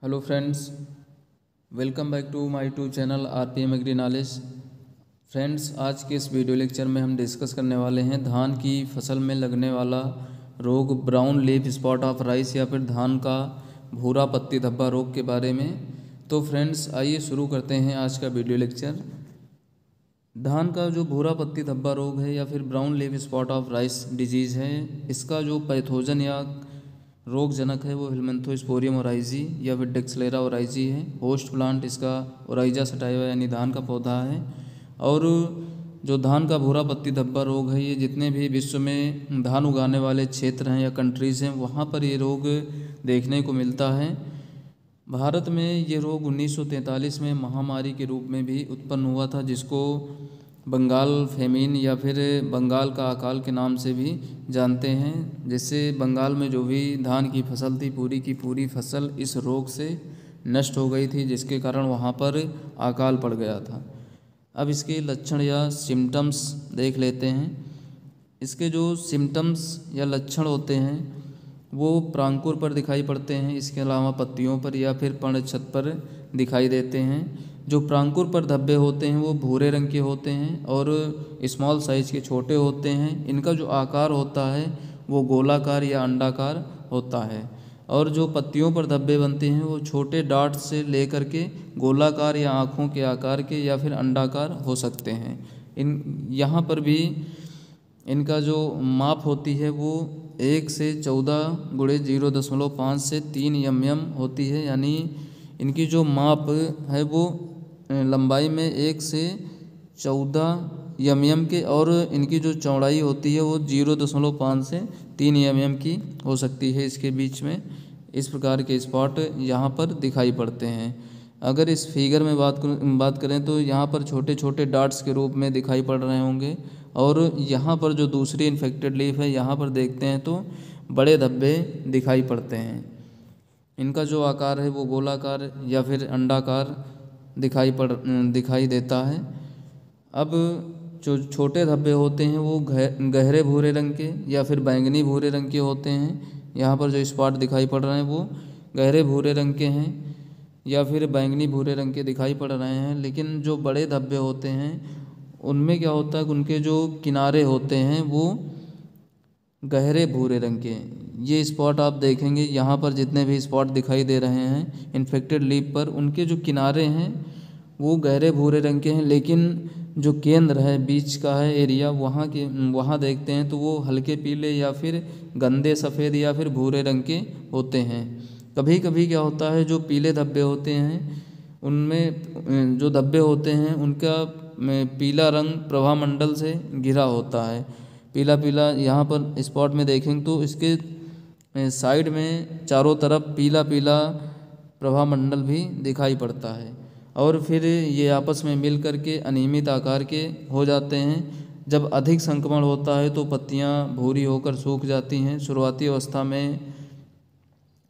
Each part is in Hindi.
Hello friends, welcome back to my YouTube channel RPM agri knowledge. Friends, आज के इस वीडियो लेक्चर में हम डिस्कस करने वाले हैं धान की फसल में लगने वाला रोग brown leaf spot of rice या फिर धान का भूरा पत्ती धब्बा रोग के बारे में। तो फ्रेंड्स, आइए शुरू करते हैं आज का वीडियो लेक्चर। धान का जो भूरा पत्ती धब्बा रोग है या फिर brown leaf spot of rice disease है, इसका जो पैथोजन या रोग जनक है वो हेलमिंथोस्पोरियम ओराइजी या फिर डेक्सलेरा ओराइजी है। होस्ट प्लांट इसका ओराइजा सटाइवा यानी धान का पौधा है। और जो धान का भूरा पत्ती धब्बा रोग है, ये जितने भी विश्व में धान उगाने वाले क्षेत्र हैं या कंट्रीज़ हैं वहाँ पर ये रोग देखने को मिलता है। भारत में ये रोग 1943 में महामारी के रूप में भी उत्पन्न हुआ था, जिसको बंगाल फेमिन या फिर बंगाल का अकाल के नाम से भी जानते हैं। जिससे बंगाल में जो भी धान की फसल थी, पूरी की पूरी फसल इस रोग से नष्ट हो गई थी, जिसके कारण वहाँ पर अकाल पड़ गया था। अब इसके लक्षण या सिम्टम्स देख लेते हैं। इसके जो सिम्टम्स या लक्षण होते हैं वो प्रांकुर पर दिखाई पड़ते हैं, इसके अलावा पत्तियों पर या फिर पर्णछत पर दिखाई देते हैं। जो प्रांकुर पर धब्बे होते हैं वो भूरे रंग के होते हैं और स्मॉल साइज़ के छोटे होते हैं। इनका जो आकार होता है वो गोलाकार या अंडाकार होता है। और जो पत्तियों पर धब्बे बनते हैं वो छोटे डाट से लेकर के गोलाकार या आँखों के आकार के या फिर अंडाकार हो सकते हैं। यहाँ पर भी इनका जो माप होती है वो 1 से 14 गुणे 0.5 से 3 mm होती है। यानी इनकी जो माप है वो लंबाई में 1 से 14 mm के, और इनकी जो चौड़ाई होती है वो 0.5 से 3 mm की हो सकती है। इसके बीच में इस प्रकार के स्पॉट यहाँ पर दिखाई पड़ते हैं। अगर इस फिगर में बात करें तो यहाँ पर छोटे छोटे डॉट्स के रूप में दिखाई पड़ रहे होंगे, और यहाँ पर जो दूसरी इन्फेक्टेड लीफ है यहाँ पर देखते हैं तो बड़े धब्बे दिखाई पड़ते हैं। इनका जो आकार है वो गोलाकार या फिर अंडाकार दिखाई देता है। अब जो छोटे धब्बे होते हैं वो गहरे भूरे रंग के या फिर बैंगनी भूरे रंग के होते हैं। यहाँ पर जो स्पॉट दिखाई पड़ रहे हैं वो गहरे भूरे रंग के हैं या फिर बैंगनी भूरे रंग के दिखाई पड़ रहे हैं। लेकिन जो बड़े धब्बे होते हैं उनमें क्या होता है, उनके जो किनारे होते हैं वो गहरे भूरे रंग के। ये स्पॉट आप देखेंगे यहाँ पर जितने भी स्पॉट दिखाई दे रहे हैं इन्फेक्टेड लीफ पर, उनके जो किनारे हैं वो गहरे भूरे रंग के हैं। लेकिन जो केंद्र है, बीच का है एरिया, वहाँ देखते हैं तो वो हल्के पीले या फिर गंदे सफ़ेद या फिर भूरे रंग के होते हैं। कभी कभी क्या होता है, जो पीले धब्बे होते हैं उनमें जो धब्बे होते हैं उनका पीला रंग प्रभामंडल से घिरा होता है। पीला पीला यहाँ पर स्पॉट में देखेंगे तो इसके साइड में चारों तरफ पीला पीला प्रभामंडल भी दिखाई पड़ता है। और फिर ये आपस में मिल कर के अनियमित आकार के हो जाते हैं। जब अधिक संक्रमण होता है तो पत्तियाँ भूरी होकर सूख जाती हैं। शुरुआती अवस्था में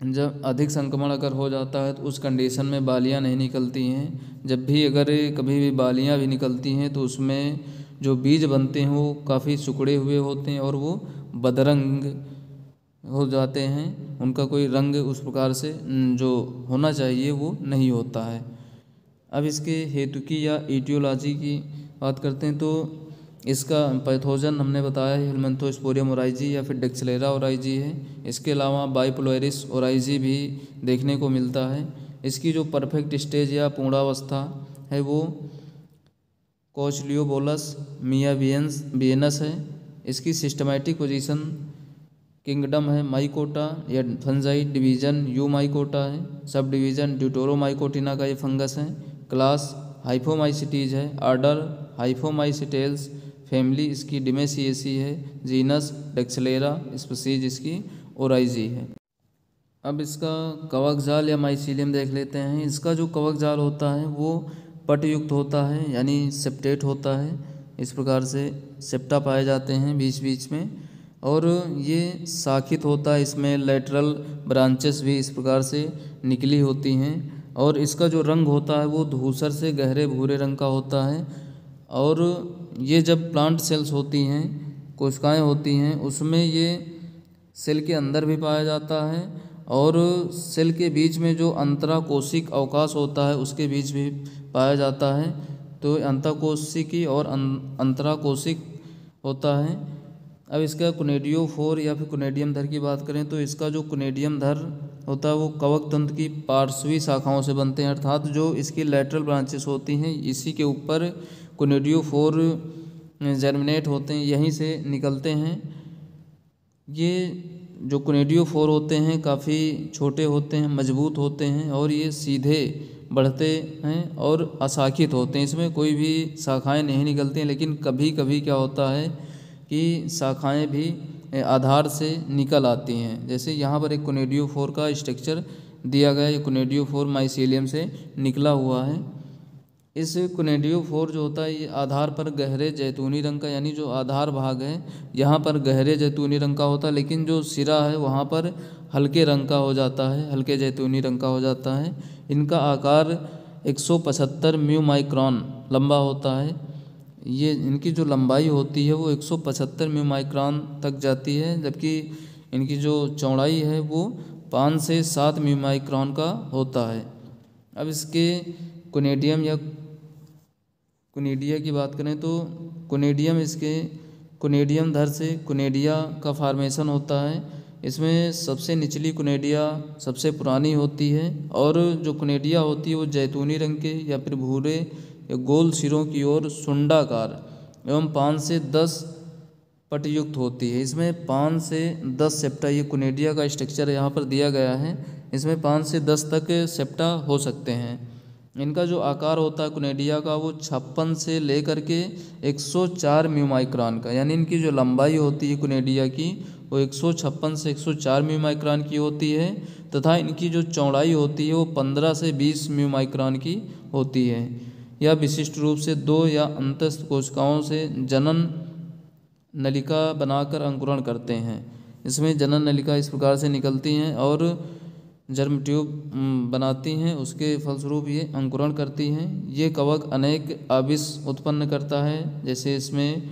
जब अधिक संक्रमण अगर हो जाता है तो उस कंडीशन में बालियाँ नहीं निकलती हैं। जब भी अगर कभी भी बालियाँ भी निकलती हैं तो उसमें जो बीज बनते हैं वो काफ़ी सिकुड़े हुए होते हैं और वो बदरंग हो जाते हैं। उनका कोई रंग उस प्रकार से जो होना चाहिए वो नहीं होता है। अब इसके हेतु की या ईटियोलॉजी की बात करते हैं तो इसका पैथोजन हमने बताया है हेलमिंथोस्पोरियम ओराइजी या फिर डेक्सलेरा ओराइजी है। इसके अलावा बाइपोलरिस ओराइजी भी देखने को मिलता है। इसकी जो परफेक्ट स्टेज या पूर्णावस्था है वो कोचलियोबोलस मियाबियनस है। इसकी सिस्टमैटिक पोजीशन किंगडम है माइकोटा या फंजाई, डिवीज़न यूमाइकोटा है, सब डिवीज़न ड्यूटेरोमाइकोटिना का ये फंगस है। क्लास हाइफोमाइसिटीज है, ऑर्डर हाइफोमाइसिटेल्स, फैमिली इसकी डिमेसिएसी है, जीनस डेक्सलेरा, स्पीशीज इसकी ओराइजी है। अब इसका कवक जाल या माइसीलियम देख लेते हैं। इसका जो कवक जाल होता है वो पटयुक्त होता है यानी सेप्टेट होता है। इस प्रकार से सेप्टा पाए जाते हैं बीच बीच में, और ये शाखित होता है। इसमें लेटरल ब्रांचेस भी इस प्रकार से निकली होती हैं। और इसका जो रंग होता है वो धूसर से गहरे भूरे रंग का होता है। और ये जब प्लांट सेल्स होती हैं, कोशिकाएं होती हैं, उसमें ये सेल के अंदर भी पाया जाता है और सेल के बीच में जो अंतराकोशिक अवकाश होता है उसके बीच भी पाया जाता है। तो अंतःकोशिकी और अंतराकोशिक होता है। अब इसका कुनेडियोफोर या फिर कुनेडियम धर की बात करें तो इसका जो कुनेडियम धर होता है वो कवक तंत्र की पार्श्वी शाखाओं से बनते हैं, अर्थात जो इसकी लेटरल ब्रांचेस होती हैं इसी के ऊपर कुनेडियोफोर जर्मिनेट होते हैं, यहीं से निकलते हैं। ये जो कुनेडियोफोर होते हैं काफ़ी छोटे होते हैं, मजबूत होते हैं और ये सीधे बढ़ते हैं और अशाखित होते हैं। इसमें कोई भी शाखाएं नहीं निकलती हैं, लेकिन कभी कभी क्या होता है कि शाखाएं भी आधार से निकल आती हैं। जैसे यहाँ पर एक कुनेडियोफोर का स्ट्रक्चर दिया गया है, ये कुनेडियोफोर माइसीलियम से निकला हुआ है। इस कुनेडियोफोर जो होता है ये आधार पर गहरे जैतूनी रंग का, यानी जो आधार भाग है यहाँ पर गहरे जैतूनी रंग का होता है, लेकिन जो सिरा है वहाँ पर हल्के रंग का हो जाता है, हल्के जैतूनी रंग का हो जाता है। इनका आकार 175 म्यू माइक्रोन लंबा होता है। ये इनकी जो लंबाई होती है वो 175 म्यू माइक्रोन तक जाती है, जबकि इनकी जो चौड़ाई है वो 5 से 7 म्यू माइक्रोन का होता है। अब इसके कुनेडियम या कुनेडिया की बात करें तो कुनेडियम इसके कुनेडियम धर से कुनेडिया का फॉर्मेशन होता है। इसमें सबसे निचली कुनेडिया सबसे पुरानी होती है और जो कुनेडिया होती है वो जैतूनी रंग के या फिर भूरे या गोल सिरों की ओर सुंडाकार एवं 5 से 10 पटयुक्त होती है। इसमें 5 से 10 सेप्टा, ये कुनेडिया का स्ट्रक्चर यहाँ पर दिया गया है, इसमें 5 से 10 तक सेप्टा हो सकते हैं। इनका जो आकार होता है कुनेडिया का वो 56 से लेकर के 104 म्यू माइक्रोन का, यानी इनकी जो लंबाई होती है कुनेडिया की वो 156 से 104 म्यू माइक्रोन की होती है, तथा इनकी जो चौड़ाई होती है वो 15 से 20 म्यू माइक्रोन की होती है। यह विशिष्ट रूप से 2 या अंतस्थ कोशिकाओं से जनन नलिका बनाकर अंकुरण करते हैं। इसमें जनन नलिका इस प्रकार से निकलती हैं और जर्म ट्यूब बनाती हैं, उसके फलस्वरूप ये अंकुरण करती हैं। ये कवक अनेक आविश उत्पन्न करता है, जैसे इसमें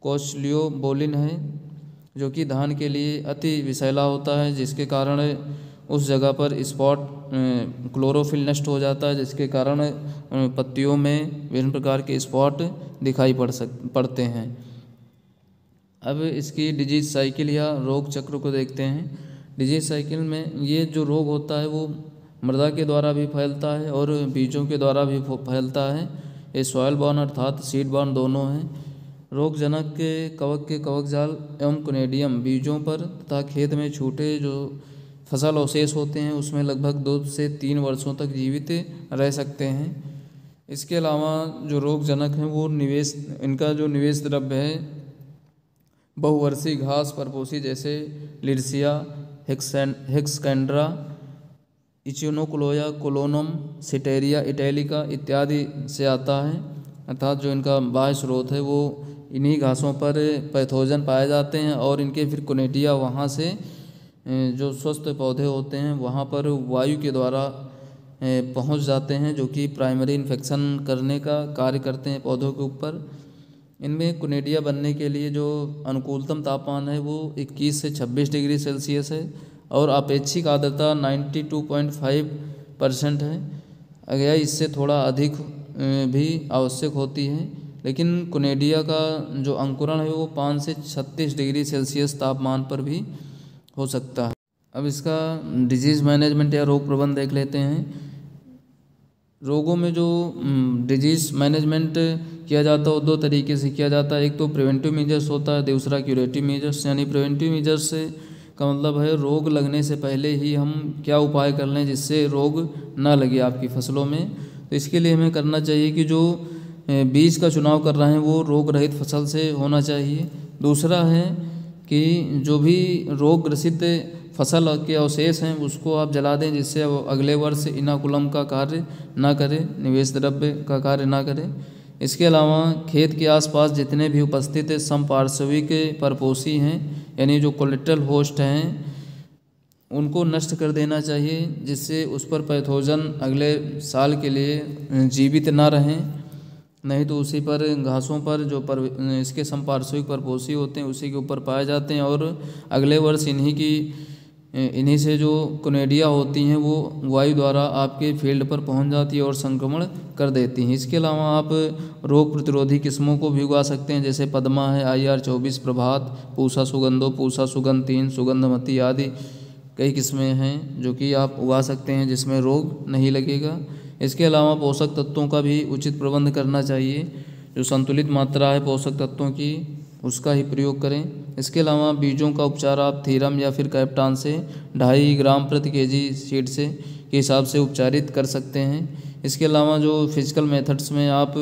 कोचलियोबोलिन है जो कि धान के लिए अति विषैला होता है, जिसके कारण उस जगह पर स्पॉट क्लोरोफिल नष्ट हो जाता है, जिसके कारण पत्तियों में विभिन्न प्रकार के स्पॉट दिखाई पड़ते हैं। अब इसकी डिजीज साइकिल या रोग चक्र को देखते हैं। डिजीज साइकिल में ये जो रोग होता है वो मृदा के द्वारा भी फैलता है और बीजों के द्वारा भी फैलता है। ये सॉइल बॉर्न अर्थात सीड बॉर्न दोनों हैं। रोगजनक के कवक जाल एवं कुनेडियम बीजों पर तथा खेत में छूटे जो फसल अवशेष होते हैं उसमें लगभग 2 से 3 वर्षों तक जीवित रह सकते हैं। इसके अलावा जो रोगजनक हैं वो इनका जो निवेश द्रव्य है बहुवर्षीय घास परपोसी जैसे लिर्सिया, हेक्सकैंड्रा, इचिनोक्लोया, कोलोनम, सिटेरिया इटैलिका इत्यादि से आता है, अर्थात जो इनका बाह्य स्रोत है वो इन्हीं घासों पर पैथोजन पाए जाते हैं और इनके फिर कुनेडिया वहाँ से जो स्वस्थ पौधे होते हैं वहाँ पर वायु के द्वारा पहुँच जाते हैं, जो कि प्राइमरी इन्फेक्शन करने का कार्य करते हैं पौधों के ऊपर। इनमें कुनेडिया बनने के लिए जो अनुकूलतम तापमान है वो 21 से 26 डिग्री सेल्सियस है और अपेक्षिक आर्द्रता 92.5% है। अगर इससे थोड़ा अधिक भी आवश्यक होती है, लेकिन कुनेडिया का जो अंकुरण है वो 5 से 36 डिग्री सेल्सियस तापमान पर भी हो सकता है। अब इसका डिजीज़ मैनेजमेंट या रोग प्रबंधन देख लेते हैं। रोगों में जो डिजीज़ मैनेजमेंट किया जाता है वो 2 तरीके से किया जाता है। एक तो प्रिवेंटिव मेजर्स होता है, दूसरा क्यूरेटिव मेजर्स। यानी प्रिवेंटिव मेजर्स का मतलब है रोग लगने से पहले ही हम क्या उपाय कर लें जिससे रोग ना लगे आपकी फसलों में। तो इसके लिए हमें करना चाहिए कि जो बीज का चुनाव कर रहे हैं वो रोग रहित फसल से होना चाहिए। दूसरा है कि जो भी रोग ग्रसित फसल के अवशेष हैं उसको आप जला दें, जिससे अगले वर्ष इनाकुलम का कार्य ना करे, निवेश द्रव्य का कार्य ना करे। इसके अलावा खेत के आसपास जितने भी उपस्थित समपार्श्विक परपोषी हैं यानी जो कोलेटरल होस्ट हैं उनको नष्ट कर देना चाहिए, जिससे उस पर पैथोजन अगले साल के लिए जीवित ना रहें। नहीं तो उसी पर घासों पर जो इसके समपार्श्विक परपोषी होते हैं उसी के ऊपर पाए जाते हैं और अगले वर्ष इन्हीं की इन्हीं से जो कोनेडिया होती हैं वो वायु द्वारा आपके फील्ड पर पहुंच जाती है और संक्रमण कर देती हैं। इसके अलावा आप रोग प्रतिरोधी किस्मों को भी उगा सकते हैं, जैसे पद्मा है, IR24, प्रभात, पूसा सुगंधो, पूसा सुगंध 3, सुगंधमती आदि कई किस्में हैं जो कि आप उगा सकते हैं जिसमें रोग नहीं लगेगा। इसके अलावा पोषक तत्वों का भी उचित प्रबंध करना चाहिए, जो संतुलित मात्रा है पोषक तत्वों की उसका ही प्रयोग करें। इसके अलावा बीजों का उपचार आप थीरम या फिर कैप्टान से 2.5 ग्राम प्रति kg सीड से के हिसाब से उपचारित कर सकते हैं। इसके अलावा जो फिजिकल मेथड्स में आप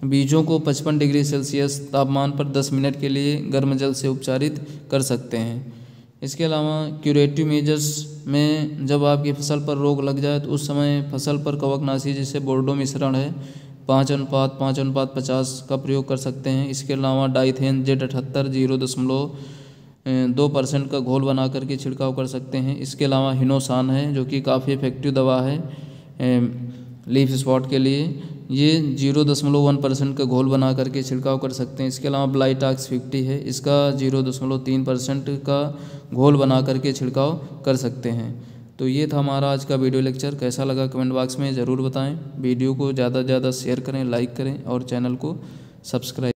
बीजों को 55 डिग्री सेल्सियस तापमान पर 10 मिनट के लिए गर्म जल से उपचारित कर सकते हैं। इसके अलावा क्यूरेटिव मेजर्स में जब आपकी फसल पर रोग लग जाए तो उस समय फसल पर कवकनाशी जैसे बोर्डो मिश्रण है 5:5:50 का प्रयोग कर सकते हैं। इसके अलावा डाइथेन Z78 0.2% का घोल बना करके छिड़काव कर सकते हैं। इसके अलावा हिनोसान है जो कि काफ़ी इफेक्टिव दवा है लीफ स्पॉट के लिए, ये 0.1% का घोल बना करके छिड़काव कर सकते हैं। इसके अलावा ब्लाइटॉक्स 50 है, इसका 0.3% का घोल बना करके छिड़काव कर सकते हैं। तो ये था हमारा आज का वीडियो लेक्चर। कैसा लगा कमेंट बॉक्स में ज़रूर बताएं। वीडियो को ज़्यादा से ज़्यादा शेयर करें, लाइक करें और चैनल को सब्सक्राइब